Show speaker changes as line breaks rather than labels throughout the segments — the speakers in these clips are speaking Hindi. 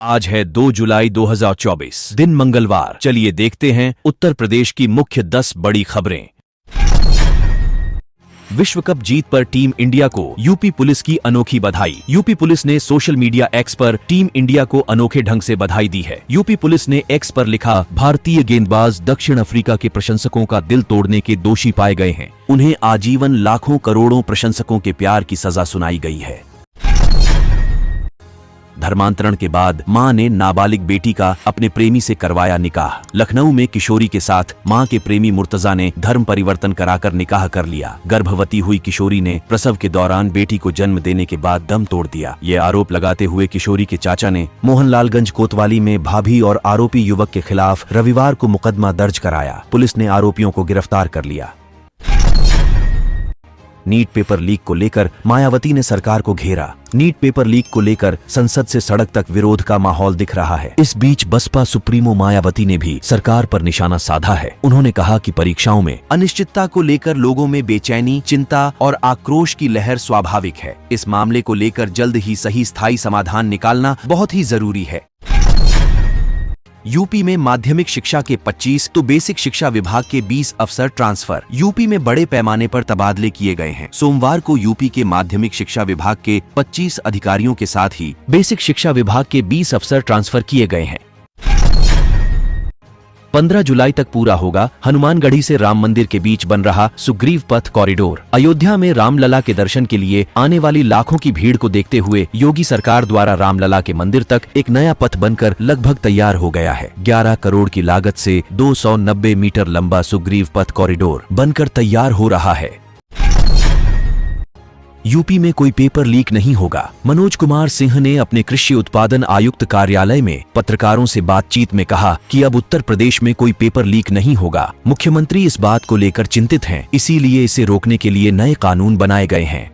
आज है 2 जुलाई 2024 दिन मंगलवार। चलिए देखते हैं उत्तर प्रदेश की मुख्य 10 बड़ी खबरें। विश्व कप जीत पर टीम इंडिया को यूपी पुलिस की अनोखी बधाई। यूपी पुलिस ने सोशल मीडिया एक्स पर टीम इंडिया को अनोखे ढंग से बधाई दी है। यूपी पुलिस ने एक्स पर लिखा, भारतीय गेंदबाज दक्षिण अफ्रीका के प्रशंसकों का दिल तोड़ने के दोषी पाए गए हैं। उन्हें आजीवन लाखों करोड़ों प्रशंसकों के प्यार की सजा सुनाई गई है। धर्मांतरण के बाद मां ने नाबालिग बेटी का अपने प्रेमी से करवाया निकाह। लखनऊ में किशोरी के साथ मां के प्रेमी मुर्तजा ने धर्म परिवर्तन कराकर निकाह कर लिया। गर्भवती हुई किशोरी ने प्रसव के दौरान बेटी को जन्म देने के बाद दम तोड़ दिया। ये आरोप लगाते हुए किशोरी के चाचा ने मोहनलालगंज कोतवाली में भाभी और आरोपी युवक के खिलाफ रविवार को मुकदमा दर्ज कराया। पुलिस ने आरोपियों को गिरफ्तार कर लिया। नीट पेपर लीक को लेकर मायावती ने सरकार को घेरा। नीट पेपर लीक को लेकर संसद से सड़क तक विरोध का माहौल दिख रहा है। इस बीच बसपा सुप्रीमो मायावती ने भी सरकार पर निशाना साधा है। उन्होंने कहा कि परीक्षाओं में अनिश्चितता को लेकर लोगों में बेचैनी, चिंता और आक्रोश की लहर स्वाभाविक है। इस मामले को लेकर जल्द ही सही स्थायी समाधान निकालना बहुत ही जरूरी है। यूपी में माध्यमिक शिक्षा के 25 तो बेसिक शिक्षा विभाग के 20 अफसर ट्रांसफर। यूपी में बड़े पैमाने पर तबादले किए गए हैं। सोमवार को यूपी के माध्यमिक शिक्षा विभाग के 25 अधिकारियों के साथ ही बेसिक शिक्षा विभाग के 20 अफसर ट्रांसफर किए गए हैं। 15 जुलाई तक पूरा होगा हनुमानगढ़ी से राम मंदिर के बीच बन रहा सुग्रीव पथ कॉरिडोर। अयोध्या में रामलला के दर्शन के लिए आने वाली लाखों की भीड़ को देखते हुए योगी सरकार द्वारा रामलला के मंदिर तक एक नया पथ बनकर लगभग तैयार हो गया है। 11 करोड़ की लागत से 290 मीटर लंबा सुग्रीव पथ कॉरिडोर बनकर तैयार हो रहा है। यूपी में कोई पेपर लीक नहीं होगा। मनोज कुमार सिंह ने अपने कृषि उत्पादन आयुक्त कार्यालय में पत्रकारों से बातचीत में कहा कि अब उत्तर प्रदेश में कोई पेपर लीक नहीं होगा। मुख्यमंत्री इस बात को लेकर चिंतित हैं, इसीलिए इसे रोकने के लिए नए कानून बनाए गए हैं।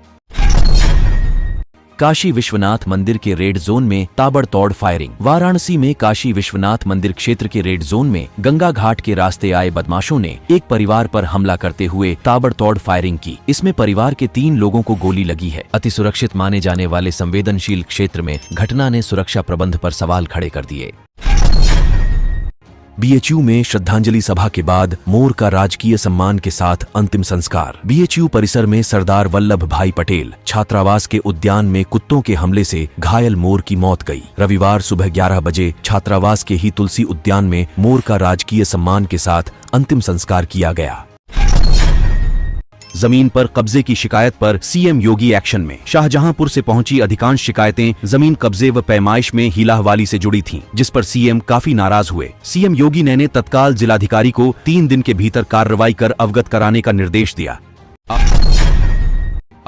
काशी विश्वनाथ मंदिर के रेड जोन में ताबड़तोड़ फायरिंग। वाराणसी में काशी विश्वनाथ मंदिर क्षेत्र के रेड जोन में गंगा घाट के रास्ते आए बदमाशों ने एक परिवार पर हमला करते हुए ताबड़तोड़ फायरिंग की। इसमें परिवार के 3 लोगों को गोली लगी है। अति सुरक्षित माने जाने वाले संवेदनशील क्षेत्र में घटना ने सुरक्षा प्रबंध पर सवाल खड़े कर दिए। बीएचयू में श्रद्धांजलि सभा के बाद मोर का राजकीय सम्मान के साथ अंतिम संस्कार। बीएचयू परिसर में सरदार वल्लभ भाई पटेल छात्रावास के उद्यान में कुत्तों के हमले से घायल मोर की मौत गई। रविवार सुबह 11 बजे छात्रावास के ही तुलसी उद्यान में मोर का राजकीय सम्मान के साथ अंतिम संस्कार किया गया। जमीन पर कब्जे की शिकायत पर सीएम योगी एक्शन में। शाहजहांपुर से पहुंची अधिकांश शिकायतें जमीन कब्जे व पैमाइश में हीलाहवाली से जुड़ी थीं, जिस पर सीएम काफी नाराज हुए। सीएम योगी ने तत्काल जिलाधिकारी को 3 दिन के भीतर कार्रवाई कर अवगत कराने का निर्देश दिया।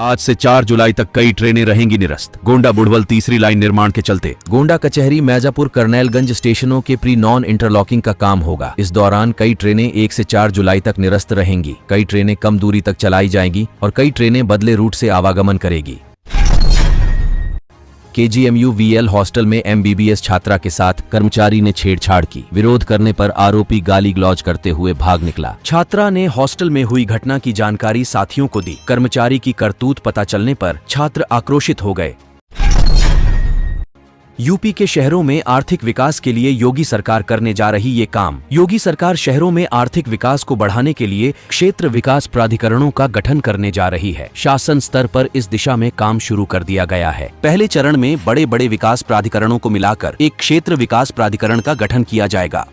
आज से 4 जुलाई तक कई ट्रेनें रहेंगी निरस्त। गोंडा बुढ़वल तीसरी लाइन निर्माण के चलते गोंडा कचहरी मैजापुर करनैलगंज स्टेशनों के प्री नॉन इंटरलॉकिंग का काम होगा। इस दौरान कई ट्रेनें 1 से 4 जुलाई तक निरस्त रहेंगी। कई ट्रेनें कम दूरी तक चलाई जाएंगी और कई ट्रेनें बदले रूट से आवागमन करेगी। केजीएमयू वीएल हॉस्टल में एमबीबीएस छात्रा के साथ कर्मचारी ने छेड़छाड़ की। विरोध करने पर आरोपी गाली गलौज करते हुए भाग निकला। छात्रा ने हॉस्टल में हुई घटना की जानकारी साथियों को दी। कर्मचारी की करतूत पता चलने पर छात्र आक्रोशित हो गए। यूपी के शहरों में आर्थिक विकास के लिए योगी सरकार करने जा रही ये काम। योगी सरकार शहरों में आर्थिक विकास को बढ़ाने के लिए क्षेत्र विकास प्राधिकरणों का गठन करने जा रही है। शासन स्तर पर इस दिशा में काम शुरू कर दिया गया है। पहले चरण में बड़े बड़े विकास प्राधिकरणों को मिलाकर एक क्षेत्र विकास प्राधिकरण का गठन किया जाएगा।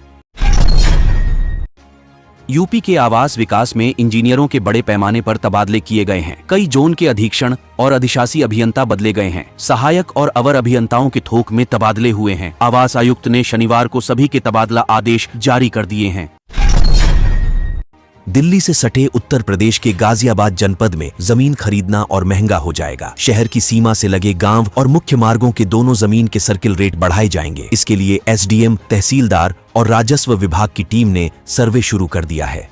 यूपी के आवास विकास में इंजीनियरों के बड़े पैमाने पर तबादले किए गए हैं। कई जोन के अधीक्षण और अधिशासी अभियंता बदले गए हैं। सहायक और अवर अभियंताओं के थोक में तबादले हुए हैं। आवास आयुक्त ने शनिवार को सभी के तबादला आदेश जारी कर दिए हैं। दिल्ली से सटे उत्तर प्रदेश के गाजियाबाद जनपद में जमीन खरीदना और महंगा हो जाएगा। शहर की सीमा से लगे गांव और मुख्य मार्गों के दोनों जमीन के सर्किल रेट बढ़ाए जाएंगे। इसके लिए एसडीएम, तहसीलदार और राजस्व विभाग की टीम ने सर्वे शुरू कर दिया है।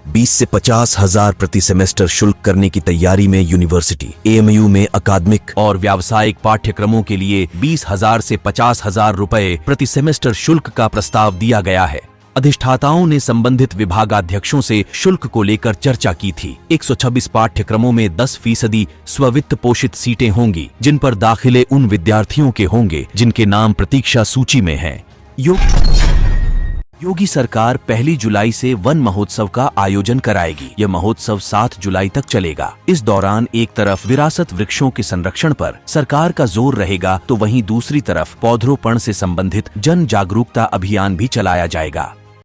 20 से 50 हजार प्रति सेमेस्टर शुल्क करने की तैयारी में यूनिवर्सिटी। एएमयू में अकादमिक और व्यावसायिक पाठ्यक्रमों के लिए 20,000 से 50,000 रुपए प्रति सेमेस्टर शुल्क का प्रस्ताव दिया गया है। अधिष्ठाताओं ने संबंधित विभागाध्यक्षों से शुल्क को लेकर चर्चा की थी। 126 पाठ्यक्रमों में 10% स्ववित्त पोषित सीटें होंगी, जिन पर दाखिले उन विद्यार्थियों के होंगे जिनके नाम प्रतीक्षा सूची में हैं। योगी सरकार 1 जुलाई से वन महोत्सव का आयोजन कराएगी। यह महोत्सव 7 जुलाई तक चलेगा। इस दौरान एक तरफ विरासत वृक्षों के संरक्षण पर सरकार का जोर रहेगा, तो वहीं दूसरी तरफ पौधरोपण से संबंधित जन जागरूकता अभियान भी चलाया जाएगा।